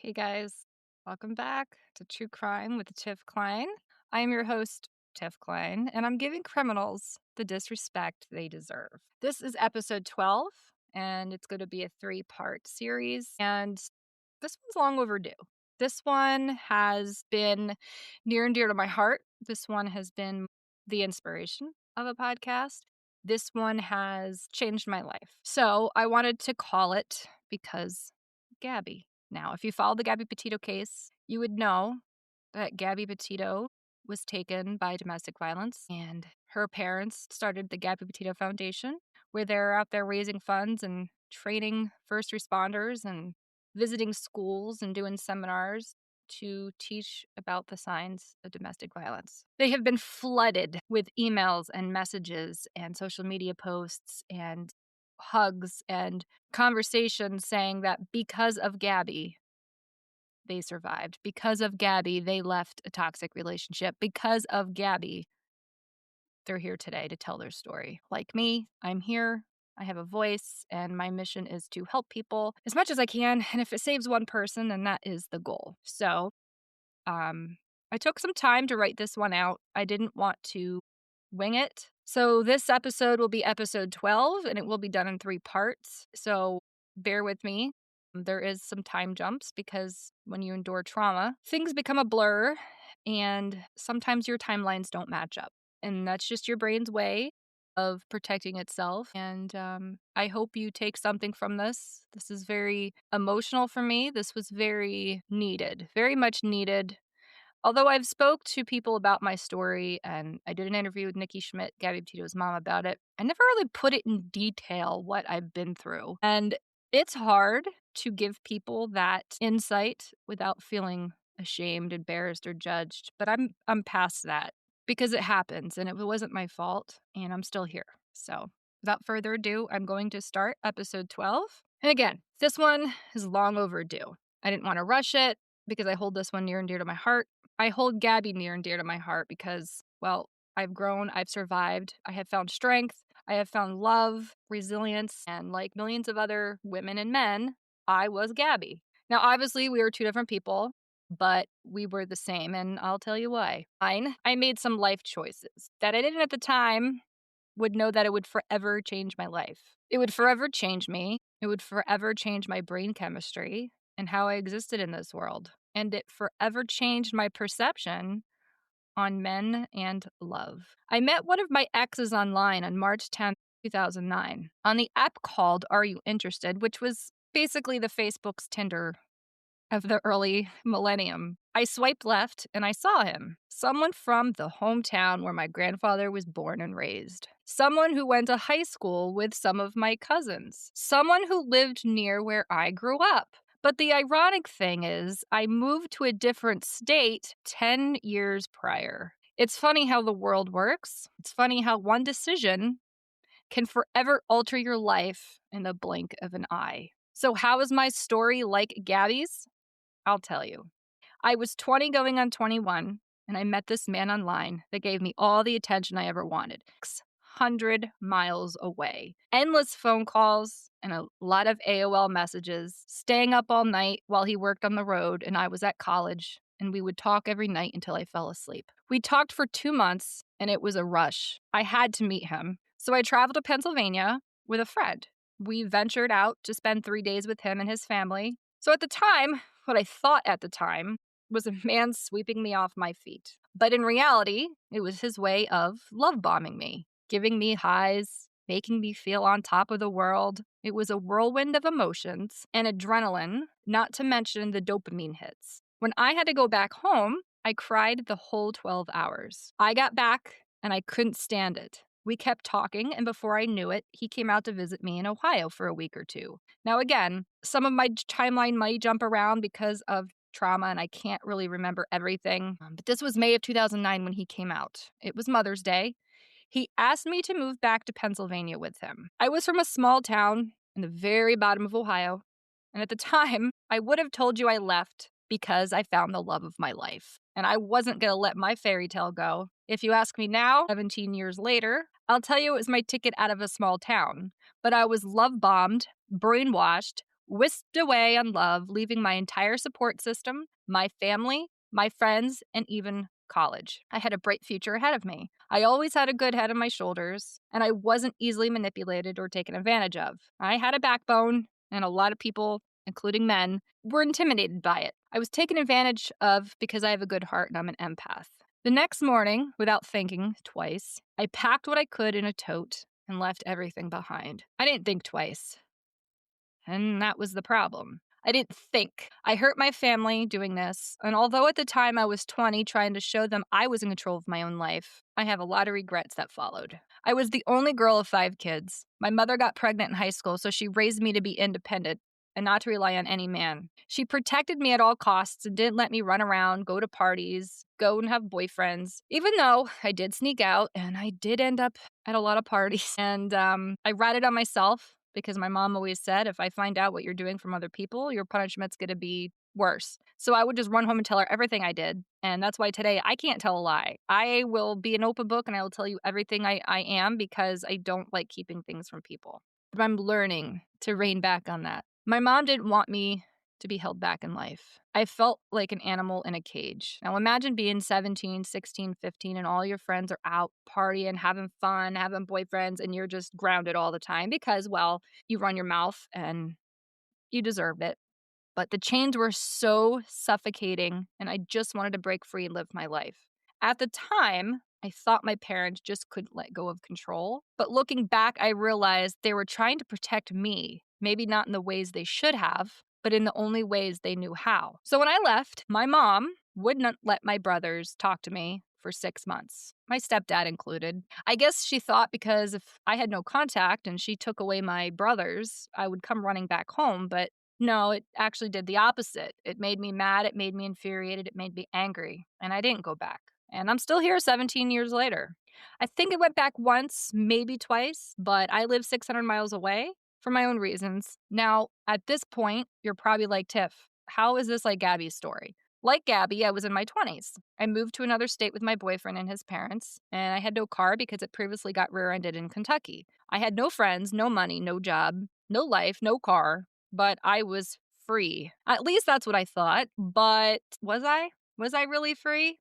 Hey guys, welcome back to True Crime with Tiff Klein. I am your host, Tiff Klein, and I'm giving criminals the disrespect they deserve. This is episode 12, and it's going to be a 3-part series, and this one's long overdue. This one has been near and dear to my heart. This one has been the inspiration of a podcast. This one has changed my life. So I wanted to call it Because Gabby. Now, if you followed the Gabby Petito case, you would know that Gabby Petito was taken by domestic violence, and her parents started the Gabby Petito Foundation, where they're out there raising funds and training first responders and visiting schools and doing seminars to teach about the signs of domestic violence. They have been flooded with emails and messages and social media posts and hugs and conversations saying that because of Gabby, they survived. Because of Gabby, they left a toxic relationship. Because of Gabby, they're here today to tell their story. Like me, I'm here. I have a voice, and my mission is to help people as much as I can. And if it saves one person, then that is the goal. So, I took some time to write this one out. I didn't want to wing it. So this episode will be episode 12, and it will be done in 3 parts. So bear with me. There is some time jumps because when you endure trauma, things become a blur, and sometimes your timelines don't match up. And that's just your brain's way of protecting itself. And I hope you take something from this. This is very emotional for me. This was very needed, very much needed. Although I've spoke to people about my story, and I did an interview with Nikki Schmidt, Gabby Petito's mom, about it, I never really put it in detail what I've been through. And it's hard to give people that insight without feeling ashamed, embarrassed, or judged. But I'm past that because it happens, and it wasn't my fault, and I'm still here. So without further ado, I'm going to start episode 12. And again, this one is long overdue. I didn't want to rush it because I hold this one near and dear to my heart. I hold Gabby near and dear to my heart because, well, I've grown, I've survived, I have found strength, I have found love, resilience, and like millions of other women and men, I was Gabby. Now, obviously, we were 2 different people, but we were the same, and I'll tell you why. I made some life choices that I didn't at the time would know that it would forever change my life. It would forever change me. It would forever change my brain chemistry and how I existed in this world. And it forever changed my perception on men and love. I met one of my exes online on March 10th, 2009, on the app called Are You Interested, which was basically the Facebook's Tinder of the early millennium. I swiped left and I saw him. Someone from the hometown where my grandfather was born and raised. Someone who went to high school with some of my cousins. Someone who lived near where I grew up. But the ironic thing is, I moved to a different state 10 years prior. It's funny how the world works. It's funny how one decision can forever alter your life in the blink of an eye. So, how is my story like Gabby's? I'll tell you. I was 20 going on 21, and I met this man online that gave me all the attention I ever wanted. 600 miles away. Endless phone calls and a lot of AOL messages, staying up all night while he worked on the road and I was at college, and we would talk every night until I fell asleep. We talked for 2 months, and it was a rush. I had to meet him. So I traveled to Pennsylvania with a friend. We ventured out to spend 3 days with him and his family. So at the time, what I thought at the time was a man sweeping me off my feet. But in reality, it was his way of love bombing me, giving me highs, making me feel on top of the world. It was a whirlwind of emotions and adrenaline, not to mention the dopamine hits. When I had to go back home, I cried the whole 12 hours. I got back and I couldn't stand it. We kept talking, and before I knew it, he came out to visit me in Ohio for a week or 2. Now, again, some of my timeline might jump around because of trauma, and I can't really remember everything. But this was May of 2009 when he came out. It was Mother's Day. He asked me to move back to Pennsylvania with him. I was from a small town in the very bottom of Ohio, and at the time, I would have told you I left because I found the love of my life. And I wasn't going to let my fairy tale go. If you ask me now, 17 years later, I'll tell you it was my ticket out of a small town. But I was love bombed, brainwashed, whisked away on love, leaving my entire support system, my family, my friends, and even college. I had a bright future ahead of me. I always had a good head on my shoulders, and I wasn't easily manipulated or taken advantage of. I had a backbone, and a lot of people, including men, were intimidated by it. I was taken advantage of because I have a good heart and I'm an empath. The next morning, without thinking twice, I packed what I could in a tote and left everything behind. I didn't think twice. And that was the problem. I didn't think. I hurt my family doing this, and although at the time I was 20 trying to show them I was in control of my own life, I have a lot of regrets that followed. I was the only girl of 5 kids. My mother got pregnant in high school, so she raised me to be independent and not to rely on any man. She protected me at all costs and didn't let me run around, go to parties, go and have boyfriends, even though I did sneak out and I did end up at a lot of parties. And I ratted on myself because my mom always said, if I find out what you're doing from other people, your punishment's going to be worse. So I would just run home and tell her everything I did. And that's why today I can't tell a lie. I will be an open book and I will tell you everything I am because I don't like keeping things from people. But I'm learning to rein back on that. My mom didn't want me to be held back in life. I felt like an animal in a cage. Now imagine being 17, 16, 15, and all your friends are out partying, having fun, having boyfriends, and you're just grounded all the time because, well, you run your mouth and you deserve it. But the chains were so suffocating, and I just wanted to break free and live my life. At the time, I thought my parents just couldn't let go of control. But looking back, I realized they were trying to protect me, maybe not in the ways they should have, but in the only ways they knew how. So when I left, my mom would not let my brothers talk to me for 6 months, my stepdad included. I guess she thought because if I had no contact and she took away my brothers, I would come running back home, but no, it actually did the opposite. It made me mad, it made me infuriated, it made me angry, and I didn't go back. And I'm still here 17 years later. I think I went back once, maybe twice, but I live 600 miles away for my own reasons. Now, at this point, you're probably like, Tiff, how is this like Gabby's story? Like Gabby, I was in my 20s. I moved to another state with my boyfriend and his parents, and I had no car because it previously got rear-ended in Kentucky. I had no friends, no money, no job, no life, no car, but I was free. At least that's what I thought. But was I? Was I really free?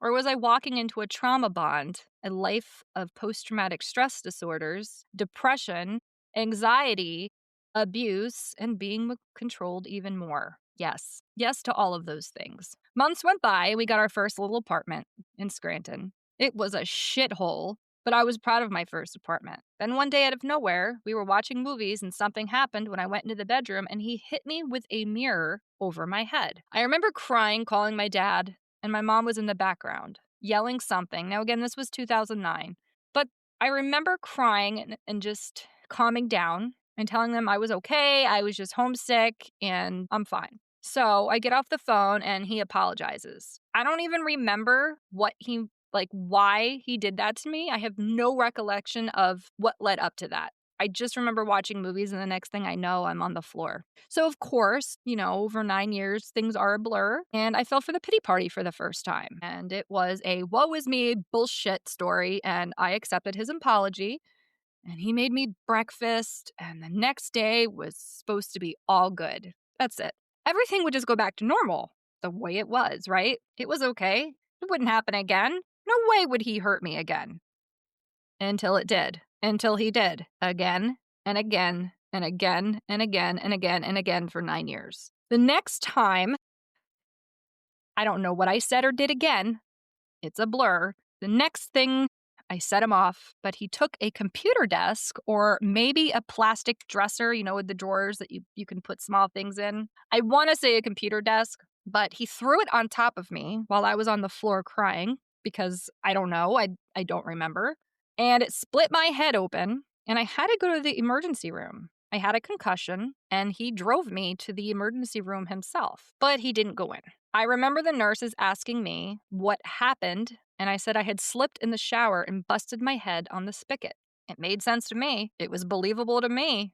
Or was I walking into a trauma bond, a life of post-traumatic stress disorders, depression, anxiety, abuse, and being controlled even more? Yes. Yes to all of those things. Months went by, and we got our first little apartment in Scranton. It was a shithole, but I was proud of my first apartment. Then one day out of nowhere, we were watching movies and something happened when I went into the bedroom and he hit me with a mirror over my head. I remember crying, calling my dad, and my mom was in the background, yelling something. Now, again, this was 2009. But I remember crying and just calming down and telling them I was okay, I was just homesick, and I'm fine. So I get off the phone and he apologizes. I don't even remember why he did that to me. I have no recollection of what led up to that. I just remember watching movies and the next thing I know, I'm on the floor. So, of course, over 9 years, things are a blur. And I fell for the pity party for the first time. And it was a woe is me bullshit story. And I accepted his apology. And he made me breakfast. And the next day was supposed to be all good. That's it. Everything would just go back to normal the way it was, right? It was okay. It wouldn't happen again. No way would he hurt me again. Until it did. Until he did. Again and again and again and again and again and again for 9 years. The next time, I don't know what I said or did again. It's a blur. The next thing, I set him off, but he took a computer desk or maybe a plastic dresser, with the drawers that you can put small things in. I want to say a computer desk, but he threw it on top of me while I was on the floor crying because I don't know. I don't remember. And it split my head open, and I had to go to the emergency room. I had a concussion, and he drove me to the emergency room himself, but he didn't go in. I remember the nurses asking me what happened, and I said I had slipped in the shower and busted my head on the spigot. It made sense to me. It was believable to me.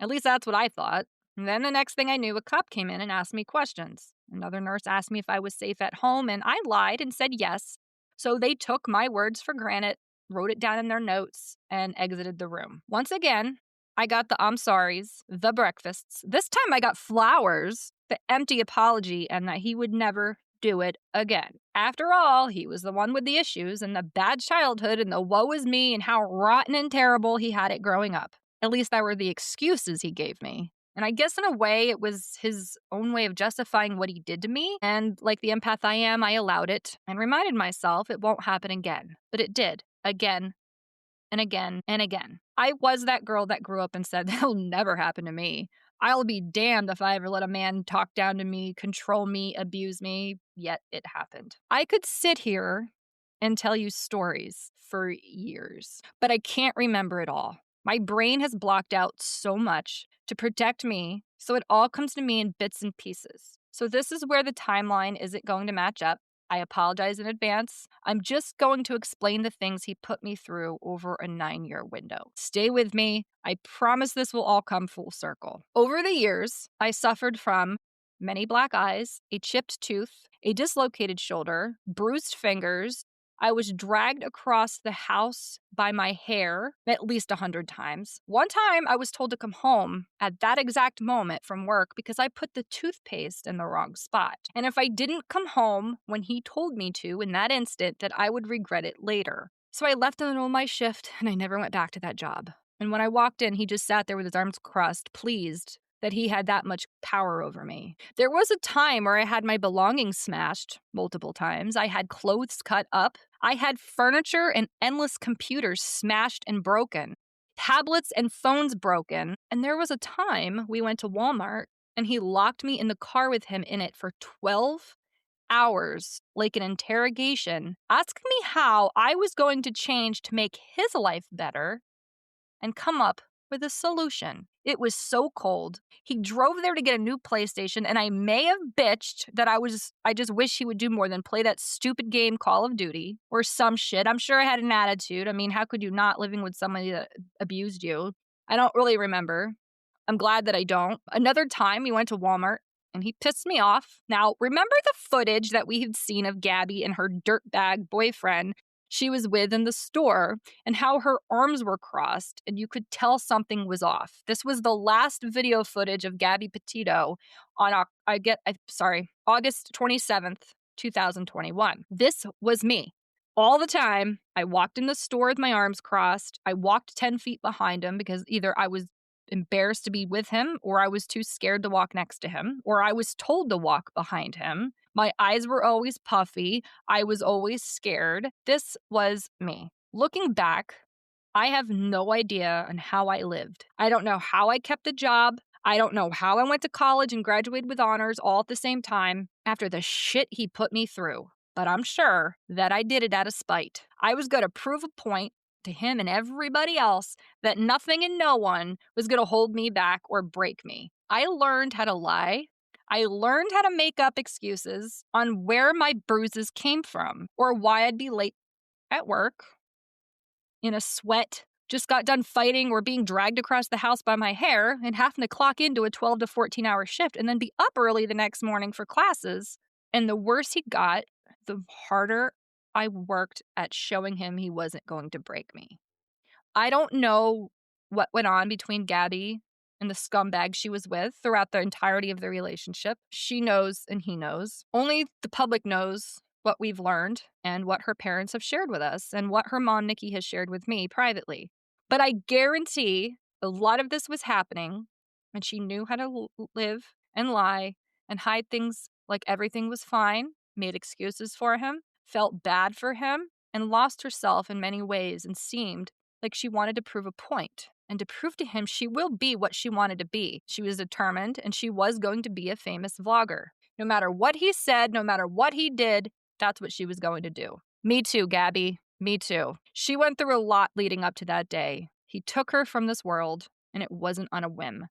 At least that's what I thought. And then the next thing I knew, a cop came in and asked me questions. Another nurse asked me if I was safe at home, and I lied and said yes. So they took my words for granted, wrote it down in their notes, and exited the room. Once again, I got the I'm sorries, the breakfasts. This time I got flowers, the empty apology, and that he would never do it again. After all, he was the one with the issues and the bad childhood and the woe is me and how rotten and terrible he had it growing up. At least that were the excuses he gave me. And I guess in a way, it was his own way of justifying what he did to me. And like the empath I am, I allowed it and reminded myself it won't happen again. But it did, again and again and again. I was that girl that grew up and said, that'll never happen to me. I'll be damned if I ever let a man talk down to me, control me, abuse me. Yet it happened. I could sit here and tell you stories for years, but I can't remember it all. My brain has blocked out so much to protect me, so it all comes to me in bits and pieces. So this is where the timeline isn't going to match up. I apologize in advance. I'm just going to explain the things he put me through over a 9-year window. Stay with me. I promise this will all come full circle. Over the years, I suffered from many black eyes, a chipped tooth, a dislocated shoulder, bruised fingers. I was dragged across the house by my hair at least 100 times. One time, I was told to come home at that exact moment from work because I put the toothpaste in the wrong spot. And if I didn't come home when he told me to in that instant, that I would regret it later. So I left in the middle of my shift and I never went back to that job. And when I walked in, he just sat there with his arms crossed, pleased that he had that much power over me. There was a time where I had my belongings smashed multiple times. I had clothes cut up. I had furniture and endless computers smashed and broken. Tablets and phones broken. And there was a time we went to Walmart and he locked me in the car with him in it for 12 hours, like an interrogation, asking me how I was going to change to make his life better and come up with a solution. It was so cold. He drove there to get a new PlayStation, and I may have bitched that I just wish he would do more than play that stupid game Call of Duty or some shit. I'm sure I had an attitude. I mean, how could you not living with somebody that abused you? I don't really remember. I'm glad that I don't. Another time we went to Walmart and he pissed me off. Now, remember the footage that we had seen of Gabby and her dirtbag boyfriend she was with in the store and how her arms were crossed and you could tell something was off. This was the last video footage of Gabby Petito on August 27th, 2021. This was me. All the time, I walked in the store with my arms crossed. I walked 10 feet behind him because either I was embarrassed to be with him or I was too scared to walk next to him or I was told to walk behind him. My eyes were always puffy. I was always scared. This was me. Looking back, I have no idea on how I lived. I don't know how I kept a job. I don't know how I went to college and graduated with honors all at the same time after the shit he put me through. But I'm sure that I did it out of spite. I was going to prove a point to him and everybody else that nothing and no one was going to hold me back or break me. I learned how to lie. I learned how to make up excuses on where my bruises came from or why I'd be late at work in a sweat, just got done fighting or being dragged across the house by my hair and having to clock into a 12 to 14-hour shift and then be up early the next morning for classes. And the worse he got, the harder I worked at showing him he wasn't going to break me. I don't know what went on between Gabby and the scumbag she was with throughout the entirety of the relationship. She knows and he knows. Only the public knows what we've learned and what her parents have shared with us and what her mom, Nikki, has shared with me privately. But I guarantee a lot of this was happening and she knew how to live and lie and hide things like everything was fine, made excuses for him, felt bad for him, and lost herself in many ways and seemed like she wanted to prove a point. And to prove to him she will be what she wanted to be. She was determined and she was going to be a famous vlogger. No matter what he said, no matter what he did, that's what she was going to do. Me too, Gabby. Me too. She went through a lot leading up to that day. He took her from this world and it wasn't on a whim.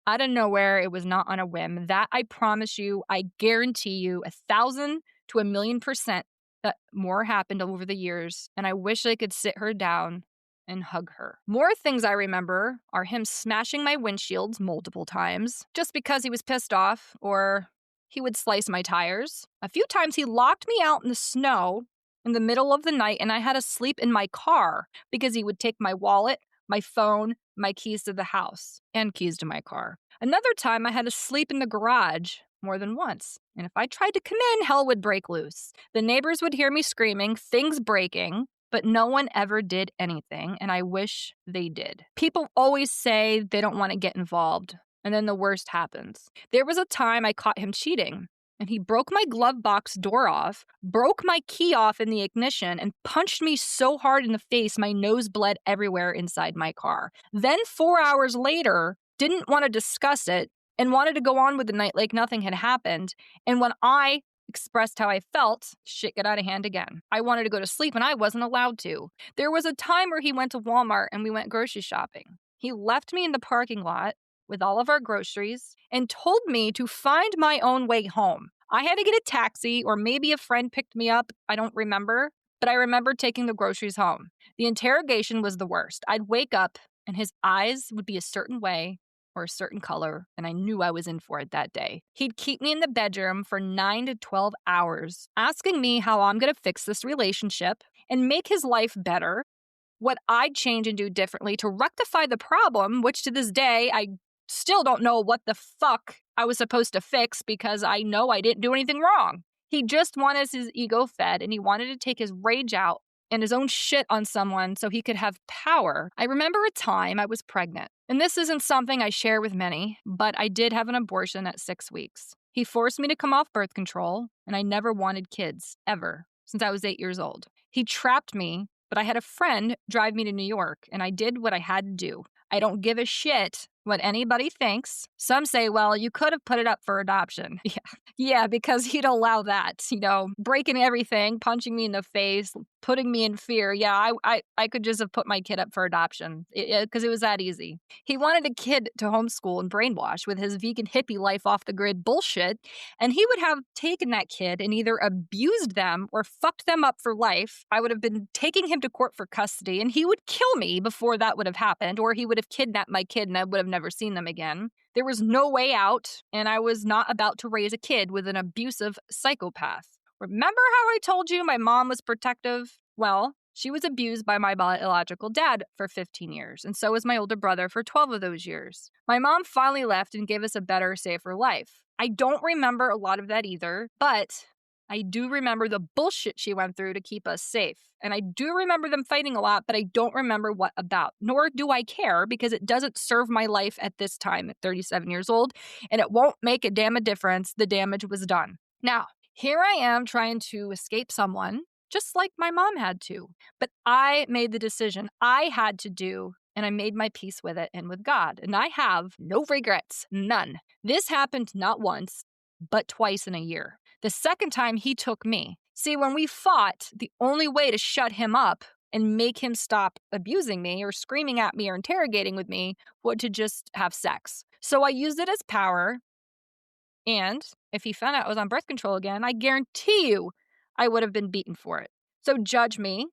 Out of nowhere, it was not on a whim. That I promise you, I guarantee you 1,000 to 1,000,000% that more happened over the years. And I wish I could sit her down and hug her. More things I remember are him smashing my windshields multiple times just because he was pissed off, or he would slice my tires. A few times he locked me out in the snow in the middle of the night and I had to sleep in my car because he would take my wallet, my phone, my keys to the house, and keys to my car. Another time, I had to sleep in the garage more than once. And if I tried to come in, hell would break loose. The neighbors would hear me screaming, things breaking, but no one ever did anything, and I wish they did. People always say they don't want to get involved, and then the worst happens. There was a time I caught him cheating, and he broke my glove box door off, broke my key off in the ignition, and punched me so hard in the face my nose bled everywhere inside my car. Then 4 hours later, didn't want to discuss it, and wanted to go on with the night like nothing had happened. And when I expressed how I felt, shit got out of hand again. I wanted to go to sleep and I wasn't allowed to. There was a time where he went to Walmart and we went grocery shopping. He left me in the parking lot with all of our groceries and told me to find my own way home. I had to get a taxi or maybe a friend picked me up. I don't remember, but I remember taking the groceries home. The interrogation was the worst. I'd wake up and his eyes would be a certain way or a certain color, and I knew I was in for it that day. He'd keep me in the bedroom for 9 to 12 hours, asking me how I'm going to fix this relationship and make his life better, what I'd change and do differently to rectify the problem, which to this day, I still don't know what the fuck I was supposed to fix because I know I didn't do anything wrong. He just wanted his ego fed, and he wanted to take his rage out and his own shit on someone so he could have power. I remember a time I was pregnant. And this isn't something I share with many, but I did have an abortion at 6 weeks. He forced me to come off birth control, and I never wanted kids, ever, since I was 8 years old. He trapped me, but I had a friend drive me to New York, and I did what I had to do. I don't give a shit what anybody thinks. Some say, well, you could have put it up for adoption. Yeah, because he'd allow that, breaking everything, punching me in the face, putting me in fear. Yeah, I could just have put my kid up for adoption because it was that easy. He wanted a kid to homeschool and brainwash with his vegan hippie life off the grid bullshit, and he would have taken that kid and either abused them or fucked them up for life. I would have been taking him to court for custody, and he would kill me before that would have happened, or he would have kidnapped my kid and I would have never seen them again. There was no way out, and I was not about to raise a kid with an abusive psychopath. Remember how I told you my mom was protective? Well, she was abused by my biological dad for 15 years, and so was my older brother for 12 of those years. My mom finally left and gave us a better, safer life. I don't remember a lot of that either, but I do remember the bullshit she went through to keep us safe. And I do remember them fighting a lot, but I don't remember what about. Nor do I care because it doesn't serve my life at this time at 37 years old, and it won't make a damn difference. The damage was done. Now, here I am trying to escape someone, just like my mom had to. But I made the decision I had to do, and I made my peace with it and with God. And I have no regrets, none. This happened not once, but twice in a year. The second time he took me. See, when we fought, the only way to shut him up and make him stop abusing me or screaming at me or interrogating with me was to just have sex. So I used it as power. And if he found out I was on birth control again, I guarantee you I would have been beaten for it. So judge me,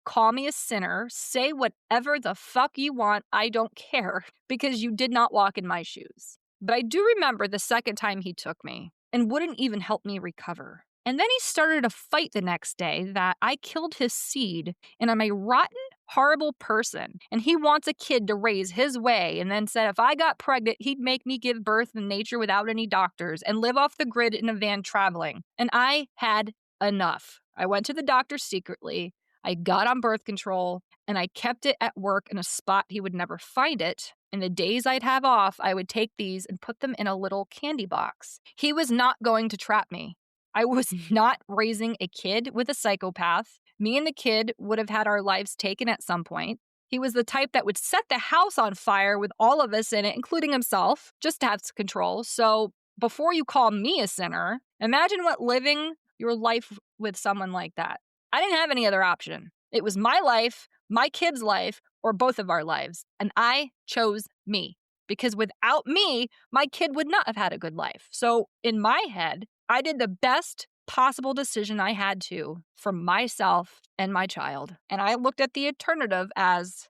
call me a sinner, say whatever the fuck you want, I don't care, because you did not walk in my shoes. But I do remember the second time he took me and wouldn't even help me recover. And then he started a fight the next day that I killed his seed and I'm a rotten, horrible person. And he wants a kid to raise his way and then said if I got pregnant, he'd make me give birth in nature without any doctors and live off the grid in a van traveling. And I had enough. I went to the doctor secretly. I got on birth control and I kept it at work in a spot he would never find it. And the days I'd have off, I would take these and put them in a little candy box. He was not going to trap me. I was not raising a kid with a psychopath. Me and the kid would have had our lives taken at some point. He was the type that would set the house on fire with all of us in it, including himself, just to have control. So before you call me a sinner, imagine what living your life with someone like that. I didn't have any other option. It was my life, my kid's life, or both of our lives. And I chose me. Because without me, my kid would not have had a good life. So in my head, I did the best possible decision I had to for myself and my child. And I looked at the alternative as,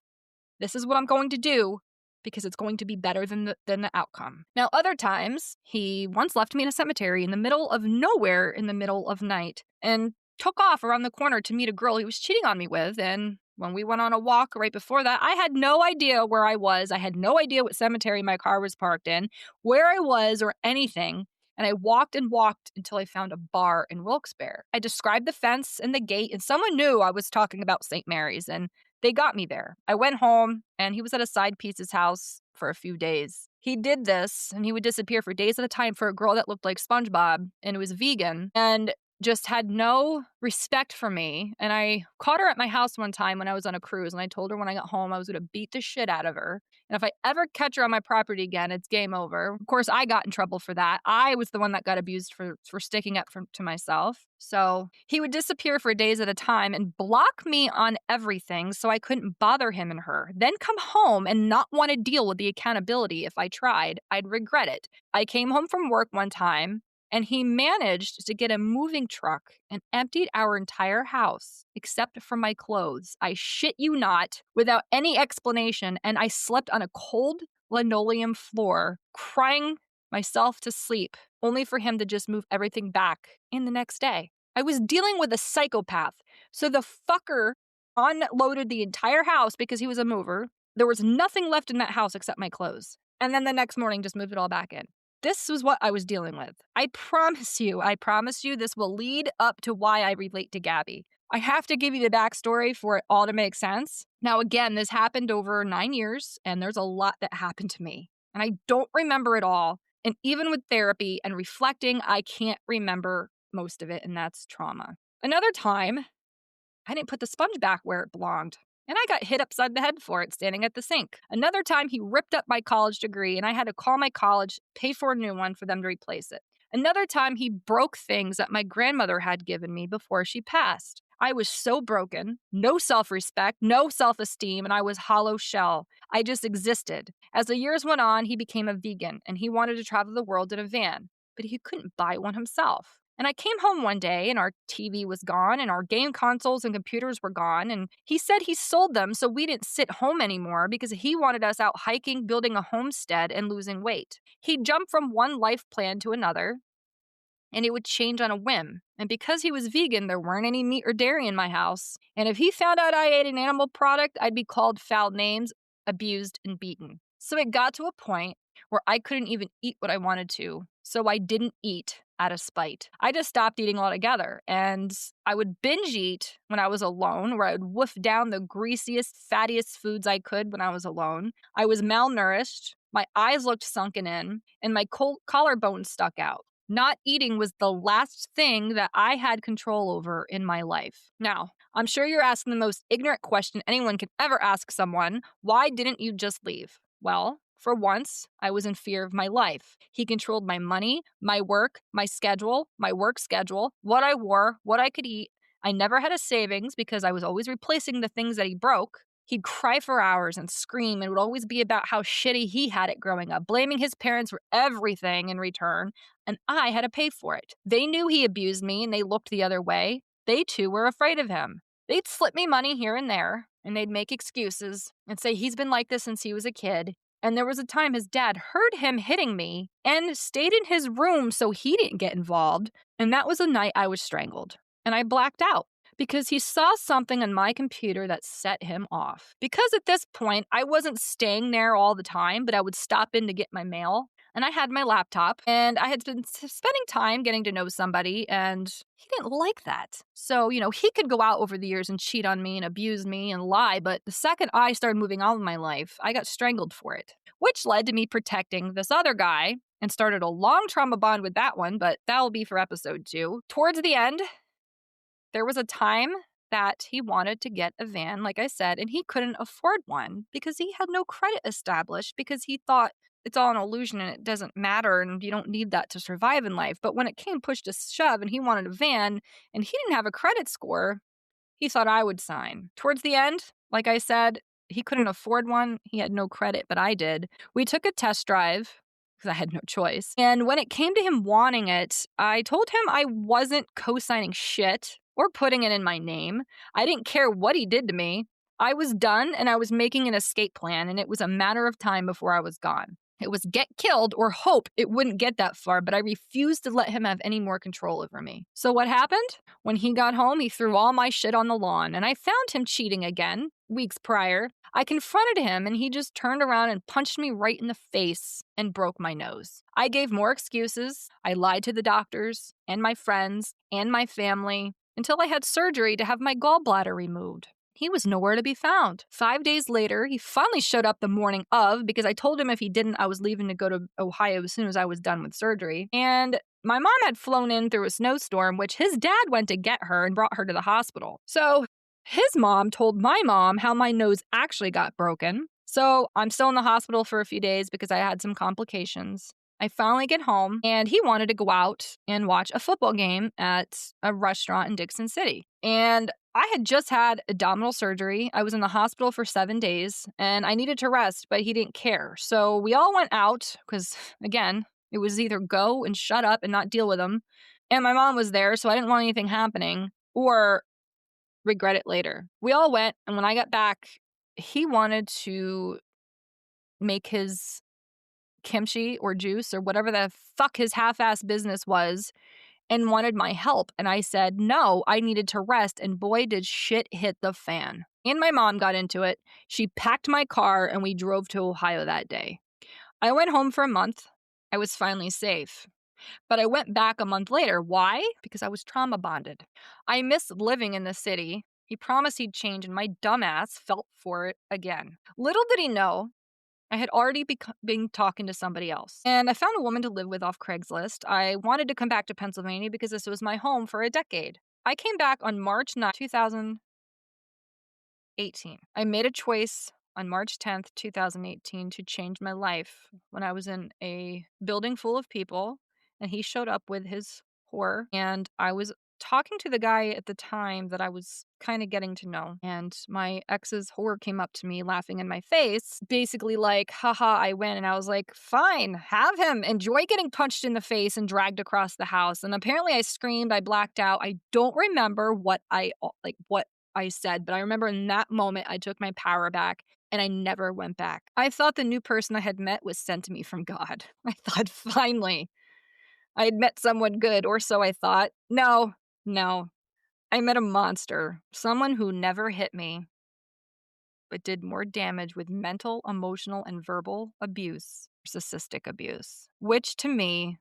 this is what I'm going to do because it's going to be better than the outcome. Now, other times, he once left me in a cemetery in the middle of nowhere in the middle of night and took off around the corner to meet a girl he was cheating on me with, and When we went on a walk right before that, I had no idea where I was. I had no idea what cemetery my car was parked in, where I was, or anything. And I walked and walked until I found a bar in Wilkes-Barre. I described the fence and the gate, and someone knew I was talking about St. Mary's, and they got me there. I went home, and he was at a side piece's house for a few days. He did this, and he would disappear for days at a time for a girl that looked like SpongeBob, and was vegan, and just had no respect for me. And I caught her at my house one time when I was on a cruise, and I told her when I got home I was going to beat the shit out of her. And if I ever catch her on my property again, it's game over. Of course, I got in trouble for that. I was the one that got abused for sticking up to myself. So he would disappear for days at a time and block me on everything so I couldn't bother him and her. Then come home and not want to deal with the accountability. If I tried, I'd regret it. I came home from work one time, and he managed to get a moving truck and emptied our entire house, except for my clothes. I shit you not, without any explanation, and I slept on a cold linoleum floor, crying myself to sleep, only for him to just move everything back in the next day. I was dealing with a psychopath, so the fucker unloaded the entire house because he was a mover. There was nothing left in that house except my clothes. And then the next morning, just moved it all back in. This was what I was dealing with. I promise you, this will lead up to why I relate to Gabby. I have to give you the backstory for it all to make sense. Now, again, this happened over 9 years, and there's a lot that happened to me. And I don't remember it all. And even with therapy and reflecting, I can't remember most of it, and that's trauma. Another time, I didn't put the sponge back where it belonged, and I got hit upside the head for it standing at the sink. Another time, he ripped up my college degree, and I had to call my college, pay for a new one for them to replace it. Another time, he broke things that my grandmother had given me before she passed. I was so broken, no self-respect, no self-esteem, and I was hollow shell. I just existed. As the years went on, he became a vegan, and he wanted to travel the world in a van, but he couldn't buy one himself. And I came home one day and our TV was gone and our game consoles and computers were gone. And he said he sold them so we didn't sit home anymore because he wanted us out hiking, building a homestead, and losing weight. He jumped from one life plan to another, and it would change on a whim. And because he was vegan, there weren't any meat or dairy in my house. And if he found out I ate an animal product, I'd be called foul names, abused, and beaten. So it got to a point where I couldn't even eat what I wanted to. So I didn't eat out of spite. I just stopped eating altogether. And I would binge eat when I was alone, where I would wolf down the greasiest, fattiest foods I could when I was alone. I was malnourished. My eyes looked sunken in, and my collarbone stuck out. Not eating was the last thing that I had control over in my life. Now, I'm sure you're asking the most ignorant question anyone can ever ask someone. Why didn't you just leave? Well, for once, I was in fear of my life. He controlled my money, my work, my schedule, my work schedule, what I wore, what I could eat. I never had a savings because I was always replacing the things that he broke. He'd cry for hours and scream, and it would always be about how shitty he had it growing up, blaming his parents for everything in return, and I had to pay for it. They knew he abused me, and they looked the other way. They, too, were afraid of him. They'd slip me money here and there, and they'd make excuses and say he's been like this since he was a kid. And there was a time his dad heard him hitting me and stayed in his room so he didn't get involved, and that was the night I was strangled. And I blacked out because he saw something on my computer that set him off. Because at this point, I wasn't staying there all the time, but I would stop in to get my mail. And I had my laptop, and I had been spending time getting to know somebody, and he didn't like that. So, he could go out over the years and cheat on me and abuse me and lie, but the second I started moving on with my life, I got strangled for it, which led to me protecting this other guy and started a long trauma bond with that one, but that'll be for episode 2. Towards the end, there was a time that he wanted to get a van, like I said, and he couldn't afford one because he had no credit established because he thought it's all an illusion and it doesn't matter and you don't need that to survive in life. But when it came push to shove and he wanted a van and he didn't have a credit score, he thought I would sign. Towards the end, like I said, he couldn't afford one. He had no credit, but I did. We took a test drive because I had no choice. And when it came to him wanting it, I told him I wasn't co-signing shit or putting it in my name. I didn't care what he did to me. I was done and I was making an escape plan, and it was a matter of time before I was gone. It was get killed or hope it wouldn't get that far, but I refused to let him have any more control over me. So what happened? When he got home, he threw all my shit on the lawn, and I found him cheating again, weeks prior. I confronted him, and he just turned around and punched me right in the face and broke my nose. I gave more excuses. I lied to the doctors and my friends and my family until I had surgery to have my gallbladder removed. He was nowhere to be found. 5 days later, he finally showed up the morning of because I told him if he didn't, I was leaving to go to Ohio as soon as I was done with surgery. And my mom had flown in through a snowstorm, which his dad went to get her and brought her to the hospital. So his mom told my mom how my nose actually got broken. So I'm still in the hospital for a few days because I had some complications. I finally get home, and he wanted to go out and watch a football game at a restaurant in Dixon City. And I had just had abdominal surgery. I was in the hospital for 7 days, and I needed to rest, but he didn't care. So we all went out because, again, it was either go and shut up and not deal with him. And my mom was there, so I didn't want anything happening or regret it later. We all went, and when I got back, he wanted to make his kimchi or juice or whatever the fuck his half-ass business was and wanted my help. And I said, no, I needed to rest. And boy, did shit hit the fan. And my mom got into it. She packed my car and we drove to Ohio that day. I went home for a month. I was finally safe. But I went back a month later. Why? Because I was trauma bonded. I missed living in the city. He promised he'd change, and my dumbass fell for it again. Little did he know, I had already been talking to somebody else. And I found a woman to live with off Craigslist. I wanted to come back to Pennsylvania because this was my home for a decade. I came back on March 9th, 2018. I made a choice on March 10th, 2018 to change my life when I was in a building full of people and he showed up with his whore, and I was talking to the guy at the time that I was kind of getting to know, and my ex's whore came up to me laughing in my face, basically like, haha, I win. And I was like, fine, have him. Enjoy getting punched in the face and dragged across the house. And apparently I screamed, I blacked out. I don't remember what I said, but I remember in that moment I took my power back and I never went back. I thought the new person I had met was sent to me from God. I thought, finally, I had met someone good, or so I thought. No. I met a monster, someone who never hit me, but did more damage with mental, emotional, and verbal abuse, narcissistic abuse, which to me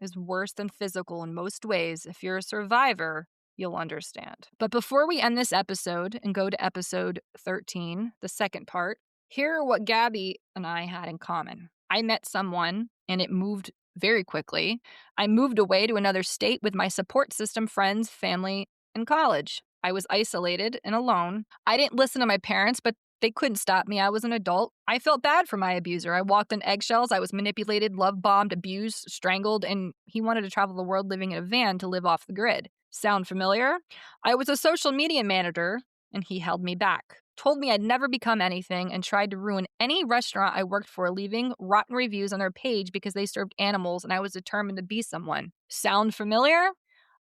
is worse than physical in most ways. If you're a survivor, you'll understand. But before we end this episode and go to episode 13, the second part, here are what Gabby and I had in common. I met someone and it moved very quickly. I moved away to another state with my support system, friends, family, and college. I was isolated and alone. I didn't listen to my parents, but they couldn't stop me. I was an adult. I felt bad for my abuser. I walked on eggshells. I was manipulated, love bombed, abused, strangled, and he wanted to travel the world living in a van to live off the grid. Sound familiar? I was a social media manager, and he held me back. Told me I'd never become anything and tried to ruin any restaurant I worked for, leaving rotten reviews on their page because they served animals and I was determined to be someone. Sound familiar?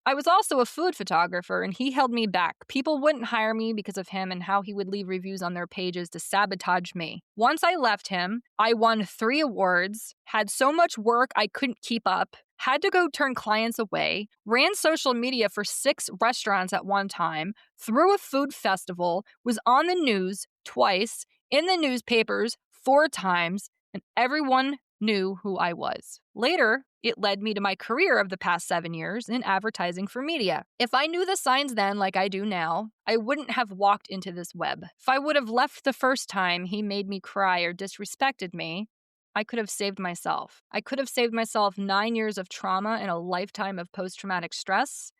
I was also a food photographer, and he held me back. People wouldn't hire me because of him and how he would leave reviews on their pages to sabotage me. Once I left him, I won 3 awards, had so much work I couldn't keep up, had to go turn clients away, ran social media for 6 restaurants at one time, threw a food festival, was on the news twice, in the newspapers 4 times, and everyone knew who I was. Later, it led me to my career of the past 7 years in advertising for media. If I knew the signs then like I do now, I wouldn't have walked into this web. If I would have left the first time he made me cry or disrespected me, I could have saved myself. I could have saved myself 9 years of trauma and a lifetime of post-traumatic stress.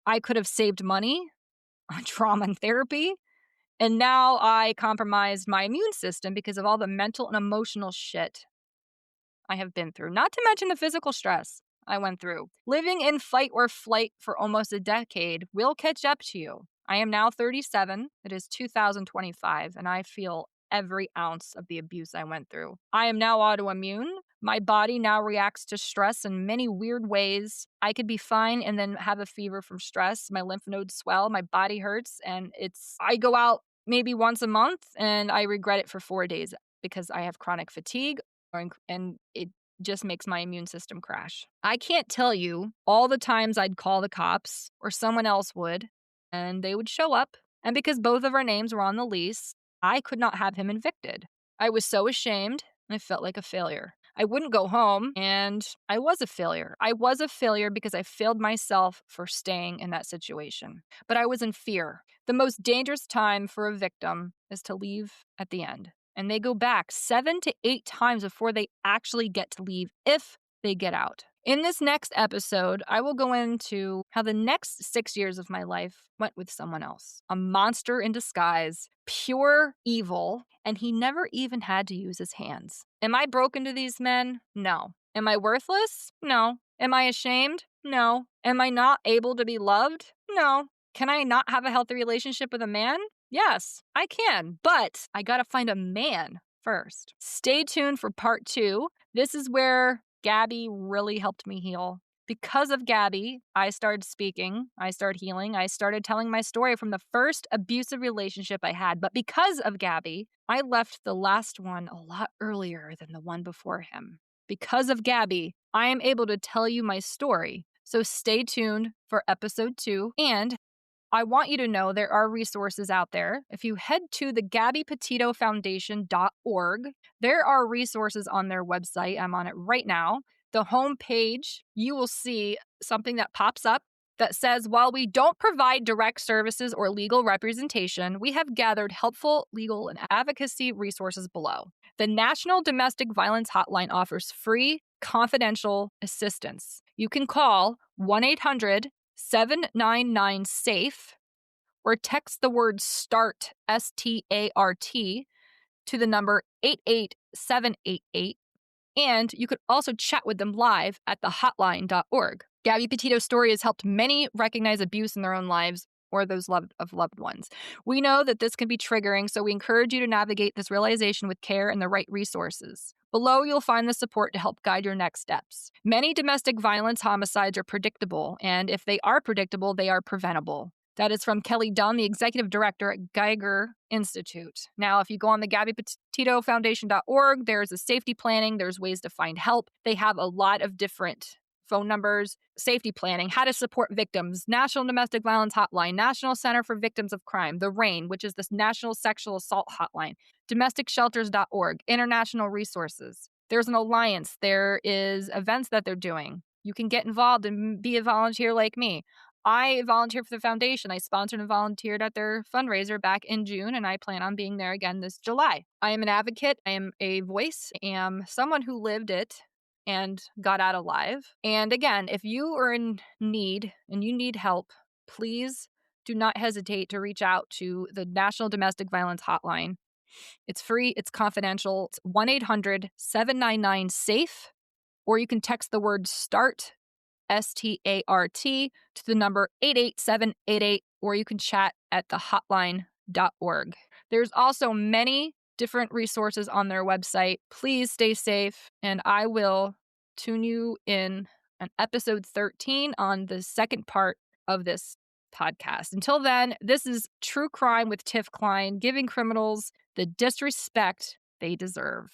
I could have saved money on trauma and therapy. And now I compromised my immune system because of all the mental and emotional shit I have been through, not to mention the physical stress I went through. Living in fight or flight for almost a decade will catch up to you. I am now 37. It is 2025, and I feel every ounce of the abuse I went through. I am now autoimmune. My body now reacts to stress in many weird ways. I could be fine and then have a fever from stress. My lymph nodes swell, my body hurts, and I go out maybe once a month and I regret it for 4 days because I have chronic fatigue. and it just makes my immune system crash. I can't tell you all the times I'd call the cops or someone else would, and they would show up. And because both of our names were on the lease, I could not have him evicted. I was so ashamed, and I felt like a failure. I wouldn't go home, and I was a failure. I was a failure because I failed myself for staying in that situation. But I was in fear. The most dangerous time for a victim is to leave at the end. And they go back 7 to 8 times before they actually get to leave if they get out. In this next episode, I will go into how the next 6 years of my life went with someone else. A monster in disguise, pure evil, and he never even had to use his hands. Am I broken to these men? No. Am I worthless? No. Am I ashamed? No. Am I not able to be loved? No. Can I not have a healthy relationship with a man? Yes, I can, but I gotta find a man first. Stay tuned for part 2. This is where Gabby really helped me heal. Because of Gabby, I started speaking, I started healing, I started telling my story from the first abusive relationship I had. But because of Gabby, I left the last one a lot earlier than the one before him. Because of Gabby, I am able to tell you my story. So stay tuned for episode 2. And I want you to know there are resources out there. If you head to the GabbyPetitoFoundation.org, there are resources on their website. I'm on it right now. The homepage, you will see something that pops up that says, while we don't provide direct services or legal representation, we have gathered helpful legal and advocacy resources below. The National Domestic Violence Hotline offers free, confidential assistance. You can call 1-800-799-SAFE or text the word START, START, to the number 88788. And you could also chat with them live at thehotline.org. Gabby Petito's story has helped many recognize abuse in their own lives or those loved ones. We know that this can be triggering, so we encourage you to navigate this realization with care and the right resources. Below, you'll find the support to help guide your next steps. Many domestic violence homicides are predictable, and if they are predictable, they are preventable. That is from Kelly Dunn, the executive director at Geiger Institute. Now, if you go on the GabbyPetitoFoundation.org, there's a safety planning, there's ways to find help. They have a lot of different phone numbers, safety planning, how to support victims, National Domestic Violence Hotline, National Center for Victims of Crime, the RAIN, which is this National Sexual Assault Hotline, DomesticShelters.org, international resources. There's an alliance. There is events that they're doing. You can get involved and be a volunteer like me. I volunteered for the foundation. I sponsored and volunteered at their fundraiser back in June, and I plan on being there again this July. I am an advocate. I am a voice. I am someone who lived it and got out alive. And again, if you are in need and you need help, please do not hesitate to reach out to the National Domestic Violence Hotline. It's free. It's confidential. It's 1-800-799-SAFE, or you can text the word START, START, to the number 88788, or you can chat at thehotline.org. There's also many different resources on their website. Please stay safe, and I will tune you in on episode 13 on the second part of this podcast. Until then, this is True Crime with Tiff Klein, giving criminals the disrespect they deserve.